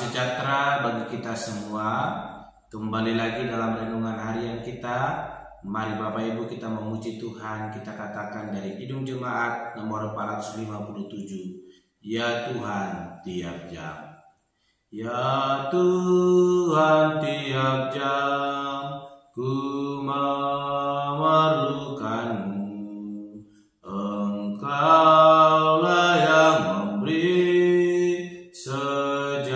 sejahtera bagi kita semua. Kembali lagi dalam renungan harian kita. Mari Bapak Ibu kita memuji Tuhan. Kita katakan dari Kidung Jemaat nomor 457. Ya Tuhan tiap jam. Ya Tuhan tiap jam ku memerlukan-Mu. Engkaulah yang memberi sejahtera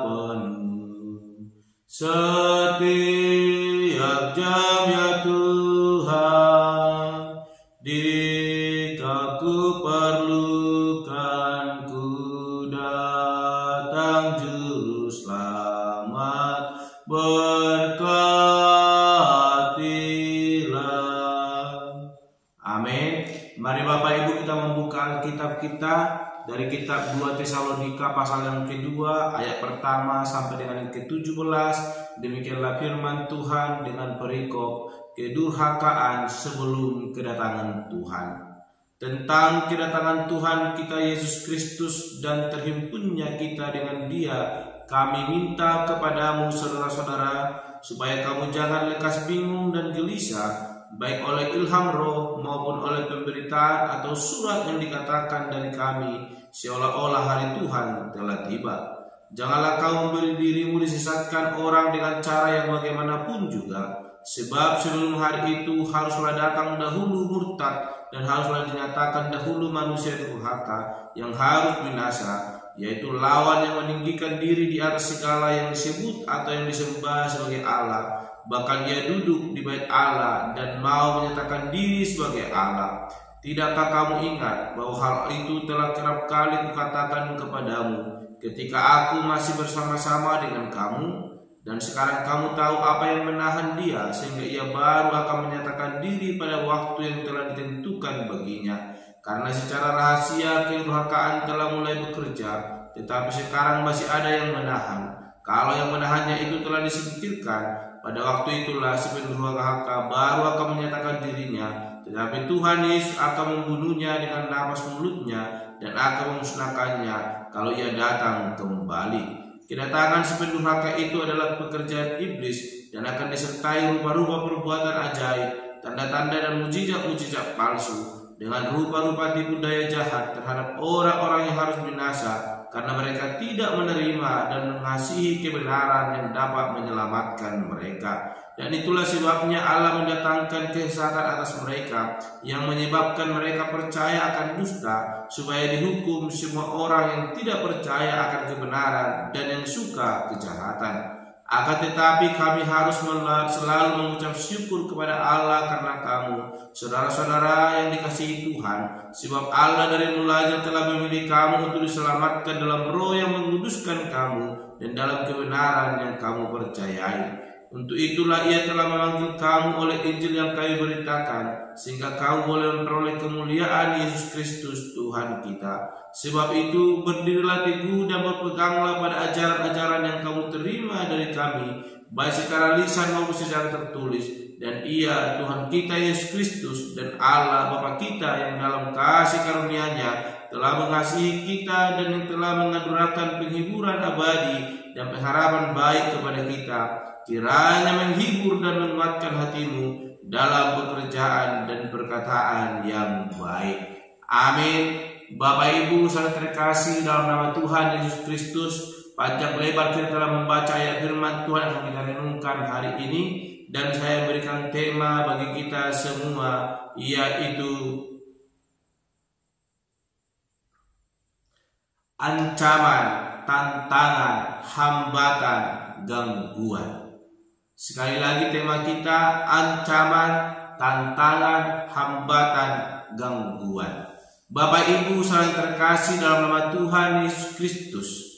penuh setiap jam, ya Tuhan. Jika ku perlukan, ku datang Juru Selamat, berkatilah. Amin. Mari Bapak Ibu kita membuka Alkitab kita dari kitab 2 Tesalonika pasal yang kedua ayat pertama sampai dengan yang ke-17. Demikianlah firman Tuhan dengan perikop kedurhakaan sebelum kedatangan Tuhan. Tentang kedatangan Tuhan kita Yesus Kristus dan terhimpunnya kita dengan Dia, kami minta kepadamu saudara-saudara, supaya kamu jangan lekas bingung dan gelisah, baik oleh ilham roh maupun oleh pemberitaan atau surat yang dikatakan dari kami, seolah-olah hari Tuhan telah tiba. Janganlah kau memberi dirimu disesatkan orang dengan cara yang bagaimanapun juga, sebab sebelum hari itu haruslah datang dahulu murtad, dan haruslah dinyatakan dahulu manusia durhaka yang harus binasa, yaitu lawan yang meninggikan diri di atas segala yang disebut atau yang disembah sebagai Allah. Bahkan ia duduk di bait Allah dan mau menyatakan diri sebagai Allah. Tidakkah kamu ingat bahwa hal itu telah kerap kali kukatakan kepadamu ketika aku masih bersama-sama dengan kamu? Dan sekarang kamu tahu apa yang menahan dia, sehingga ia baru akan menyatakan diri pada waktu yang telah ditentukan baginya. Karena secara rahasia kedurhakaan telah mulai bekerja, tetapi sekarang masih ada yang menahan. Kalau yang menahannya itu telah disingkirkan, pada waktu itulah si pendurhaka baru akan menyatakan dirinya. Tetapi Tuhan Yesus akan membunuhnya dengan napas mulutnya dan akan memusnahkannya kalau ia datang kembali. Kedatangan si pendurhaka itu adalah pekerjaan iblis dan akan disertai rupa-rupa perbuatan ajaib, tanda-tanda dan mujizat-mujizat palsu, dengan rupa-rupa tipu daya jahat terhadap orang-orang yang harus binasa, karena mereka tidak menerima dan mengasihi kebenaran yang dapat menyelamatkan mereka. Dan itulah sebabnya Allah mendatangkan kesesatan atas mereka, yang menyebabkan mereka percaya akan dusta, supaya dihukum semua orang yang tidak percaya akan kebenaran dan yang suka kejahatan. Akan tetapi kami harus selalu mengucap syukur kepada Allah karena kamu, saudara-saudara yang dikasihi Tuhan, sebab Allah dari mulanya telah memilih kamu untuk diselamatkan dalam roh yang menguduskan kamu dan dalam kebenaran yang kamu percayai. Untuk itulah ia telah memanggil kamu oleh Injil yang kami beritakan, sehingga kamu boleh memperoleh kemuliaan Yesus Kristus Tuhan kita. Sebab itu berdirilah teguh dan berpeganglah pada ajaran-ajaran yang kamu terima dari kami, baik secara lisan maupun secara tertulis. Dan ia Tuhan kita Yesus Kristus dan Allah Bapa kita yang dalam kasih karunia-Nya telah mengasihi kita dan yang telah menganugerahkan penghiburan abadi dan pengharapan baik kepada kita, kiranya menghibur dan menguatkan hatimu dalam pekerjaan dan perkataan yang baik. Amin. Bapak Ibu saudara terkasih dalam nama Tuhan Yesus Kristus, panjang lebar kita telah membaca ayat firman Tuhan yang kita renungkan hari ini, dan saya berikan tema bagi kita semua, yaitu ancaman, tantangan, hambatan, gangguan. Sekali lagi tema kita, ancaman, tantangan, hambatan, gangguan. Bapak Ibu saudara terkasih dalam nama Tuhan Yesus Kristus,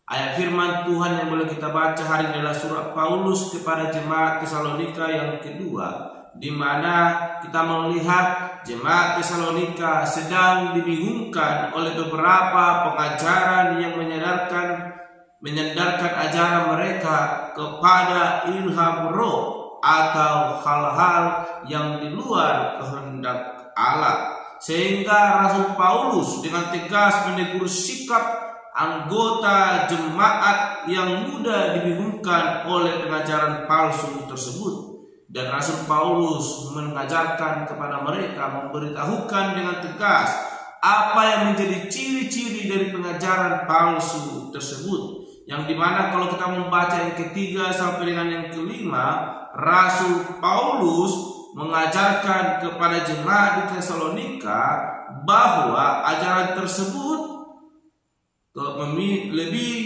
ayat firman Tuhan yang boleh kita baca hari ini adalah surat Paulus kepada jemaat Tesalonika yang kedua, di mana kita melihat jemaat Tesalonika sedang dibingungkan oleh beberapa pengajaran yang menyandarkan ajaran mereka kepada ilham roh atau hal-hal yang di luar kehendak Allah. Sehingga Rasul Paulus dengan tegas menegur sikap anggota jemaat yang mudah dibingungkan oleh pengajaran palsu tersebut. Dan Rasul Paulus mengajarkan kepada mereka, memberitahukan dengan tegas apa yang menjadi ciri-ciri dari pengajaran palsu tersebut. Yang dimana kalau kita membaca yang ketiga sampai dengan yang kelima, Rasul Paulus mengajarkan kepada jemaat di Tesalonika bahwa ajaran tersebut lebih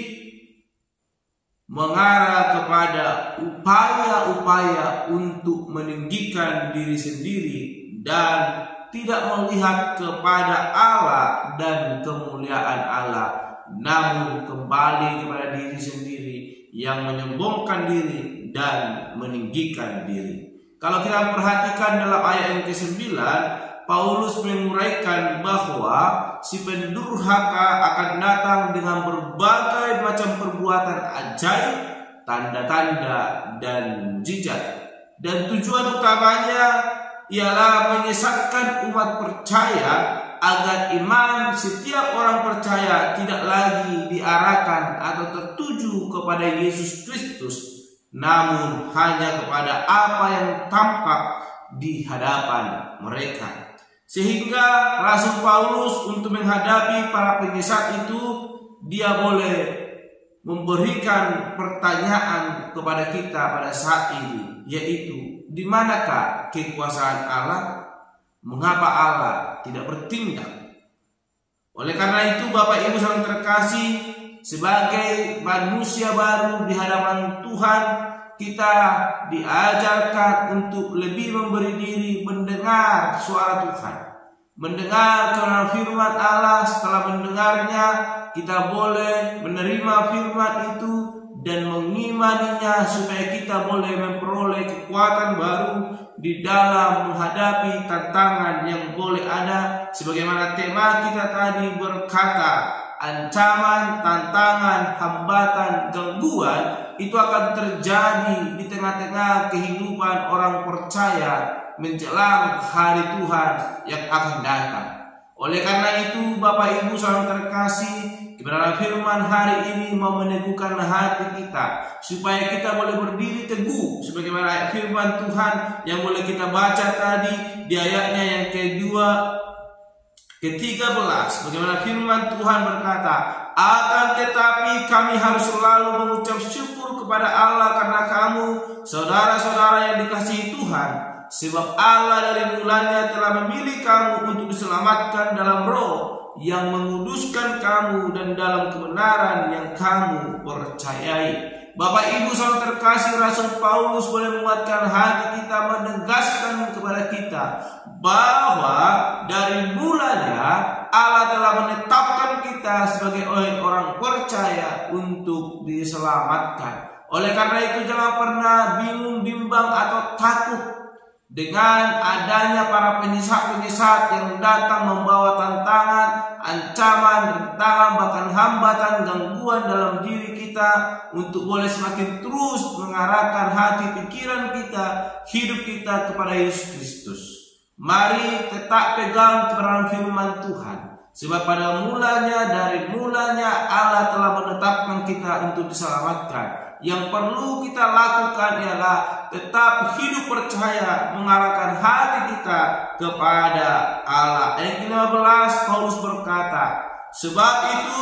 mengarah kepada upaya-upaya untuk meninggikan diri sendiri dan tidak melihat kepada Allah dan kemuliaan Allah, namun kembali kepada diri sendiri yang menyombongkan diri dan meninggikan diri. Kalau kita perhatikan dalam ayat yang ke-9, Paulus menguraikan bahwa si pendurhaka akan datang dengan berbagai macam perbuatan ajaib, tanda-tanda, dan mujizat. Dan tujuan utamanya ialah menyesatkan umat percaya agar iman setiap orang percaya tidak lagi diarahkan atau tertuju kepada Yesus Kristus, namun hanya kepada apa yang tampak di hadapan mereka. Sehingga Rasul Paulus untuk menghadapi para penyesat itu, dia boleh memberikan pertanyaan kepada kita pada saat ini, yaitu di manakah kekuasaan Allah? Mengapa Allah tidak bertindak? Oleh karena itu Bapak Ibu saudara terkasih, sebagai manusia baru di hadapan Tuhan, kita diajarkan untuk lebih memberi diri mendengar suara Tuhan, mendengar kebenaran firman Allah. Setelah mendengarnya, kita boleh menerima firman itu dan mengimaninya supaya kita boleh memperoleh kekuatan baru di dalam menghadapi tantangan yang boleh ada. Sebagaimana tema kita tadi berkata, ancaman, tantangan, hambatan, gangguan itu akan terjadi di tengah-tengah kehidupan orang percaya menjelang hari Tuhan yang akan datang. Oleh karena itu Bapak Ibu saudara terkasih, kebenaran firman hari ini mau meneguhkan hati kita supaya kita boleh berdiri teguh sebagaimana ayat firman Tuhan yang boleh kita baca tadi di ayatnya yang ke-13, bagaimana firman Tuhan berkata, akan tetapi kami harus selalu mengucap syukur kepada Allah karena kamu, saudara-saudara yang dikasihi Tuhan, sebab Allah dari mulanya telah memilih kamu untuk diselamatkan dalam roh yang menguduskan kamu dan dalam kebenaran yang kamu percayai. Bapak Ibu saudara terkasih, Rasul Paulus boleh menguatkan hati kita, menegaskan kepada kita bahwa dari mulanya Allah telah menetapkan kita sebagai orang percaya untuk diselamatkan. Oleh karena itu jangan pernah bingung, bimbang atau takut dengan adanya para penyesat-penyesat yang datang membawa tantangan, ancaman, rintangan, bahkan hambatan, gangguan dalam diri kita untuk boleh semakin terus mengarahkan hati pikiran kita, hidup kita kepada Yesus Kristus. Mari tetap pegang kebenaran firman Tuhan, sebab dari mulanya Allah telah menetapkan kita untuk diselamatkan. Yang perlu kita lakukan ialah tetap hidup percaya, mengarahkan hati kita kepada Allah. Ayat 15 Paulus berkata, sebab itu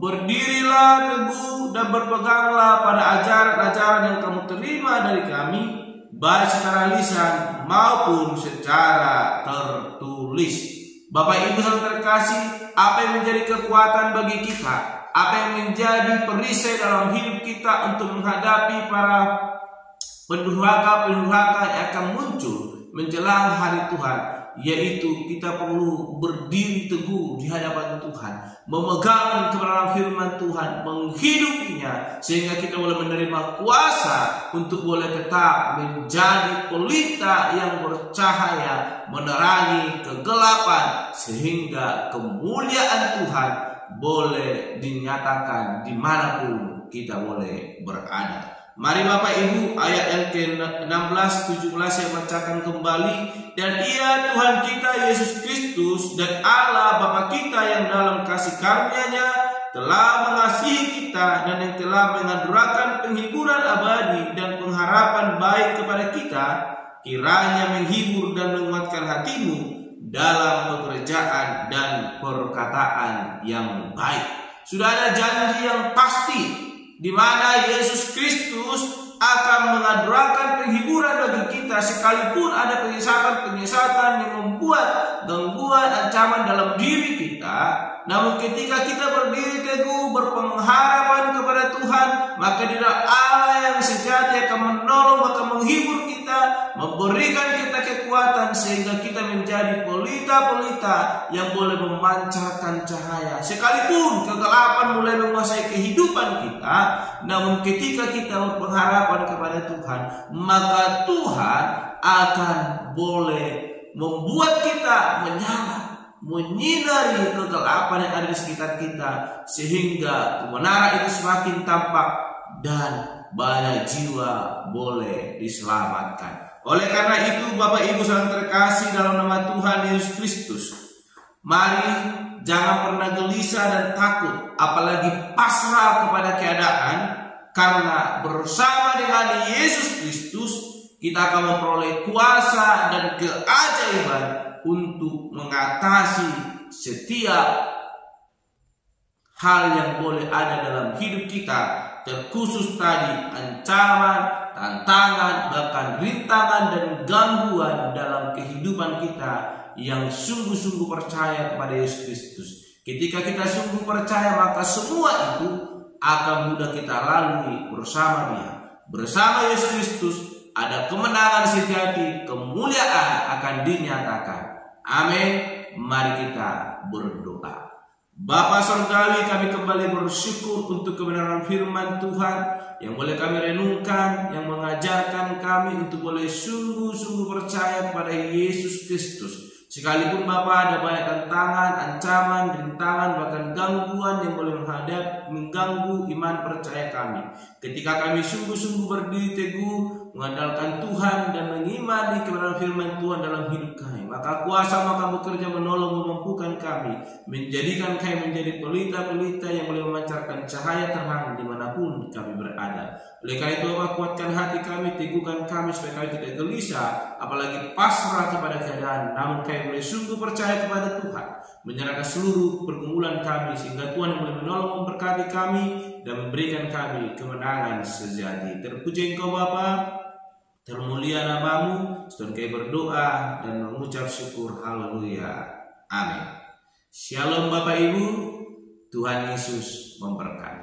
berdirilah teguh dan berpeganglah pada ajaran-ajaran yang kamu terima dari kami, baik secara lisan maupun secara tertulis. Bapak Ibu saudara terkasih, apa yang menjadi kekuatan bagi kita? Apa yang menjadi perisai dalam hidup kita untuk menghadapi para pendurhaka-pendurhaka yang akan muncul menjelang hari Tuhan? Yaitu kita perlu berdiri teguh di hadapan Tuhan, memegang kebenaran firman Tuhan, menghidupinya, sehingga kita boleh menerima kuasa untuk boleh tetap menjadi pelita yang bercahaya, menerangi kegelapan, sehingga kemuliaan Tuhan boleh dinyatakan dimanapun kita boleh berada. Mari Bapak Ibu, ayat yang ke-16, 17 saya bacakan kembali. Dan Ia Tuhan kita Yesus Kristus dan Allah Bapa kita yang dalam kasih karunia-Nya telah mengasihi kita dan yang telah menganugerahkan penghiburan abadi dan pengharapan baik kepada kita, kiranya menghibur dan menguatkan hatimu dalam pekerjaan dan perkataan yang baik. Sudah ada janji yang pasti di mana Yesus Kristus akan menganugerahkan penghiburan bagi kita, sekalipun ada penyesakan yang membuat gangguan ancaman dalam diri kita. Namun ketika kita berdiri teguh berpengharapan kepada Tuhan, maka dia Allah yang sejati akan menolong, akan menghibur kita, memberikan kita kekuatan sehingga kita menjadi pelita-pelita yang boleh memancarkan cahaya. Sekalipun kegelapan mulai menguasai kehidupan kita, namun ketika kita berpengharapan kepada Tuhan, maka Tuhan akan boleh membuat kita menyala, menyinari kegelapan yang ada di sekitar kita, sehingga kebenaran itu semakin tampak dan banyak jiwa boleh diselamatkan. Oleh karena itu, Bapak Ibu saudara terkasih dalam nama Tuhan Yesus Kristus, mari jangan pernah gelisah dan takut, apalagi pasrah kepada keadaan, karena bersama dengan Yesus Kristus kita akan memperoleh kuasa dan keajaiban untuk mengatasi setiap hal yang boleh ada dalam hidup kita, terkhusus tadi ancaman, tantangan, bahkan rintangan dan gangguan dalam kehidupan kita yang sungguh-sungguh percaya kepada Yesus Kristus. Ketika kita sungguh percaya, maka semua itu akan mudah kita lalui bersama Dia. Bersama Yesus Kristus ada kemenangan sejati, kemuliaan akan dinyatakan. Amin. Mari kita berdoa. Bapa Surgawi, kami kembali bersyukur untuk kebenaran firman Tuhan yang boleh kami renungkan, yang mengajarkan kami untuk boleh sungguh-sungguh percaya kepada Yesus Kristus. Sekalipun Bapa ada banyak tantangan, ancaman, rintangan, bahkan gangguan yang boleh mengganggu iman percaya kami. Ketika kami sungguh-sungguh berdiri teguh, mengandalkan Tuhan dan mengimani kebenaran firman Tuhan dalam hidup kami, maka kuasa maka bekerja menolong, memampukan kami, menjadikan kami menjadi pelita-pelita yang boleh memancarkan cahaya terang dimanapun kami berada. Oleh karena itu, Bapak, kuatkan hati kami, teguhkan kami supaya kami tidak gelisah, apalagi pasrah kepada keadaan, namun kami boleh sungguh percaya kepada Tuhan, menyerahkan seluruh pergumulan kami, sehingga Tuhan yang boleh menolong, memberkati kami dan memberikan kami kemenangan sejati. Terpuji Engkau Bapa, termulia namamu. Setelah kami berdoa dan mengucap syukur, haleluya, amin. Shalom Bapak Ibu, Tuhan Yesus memberkati.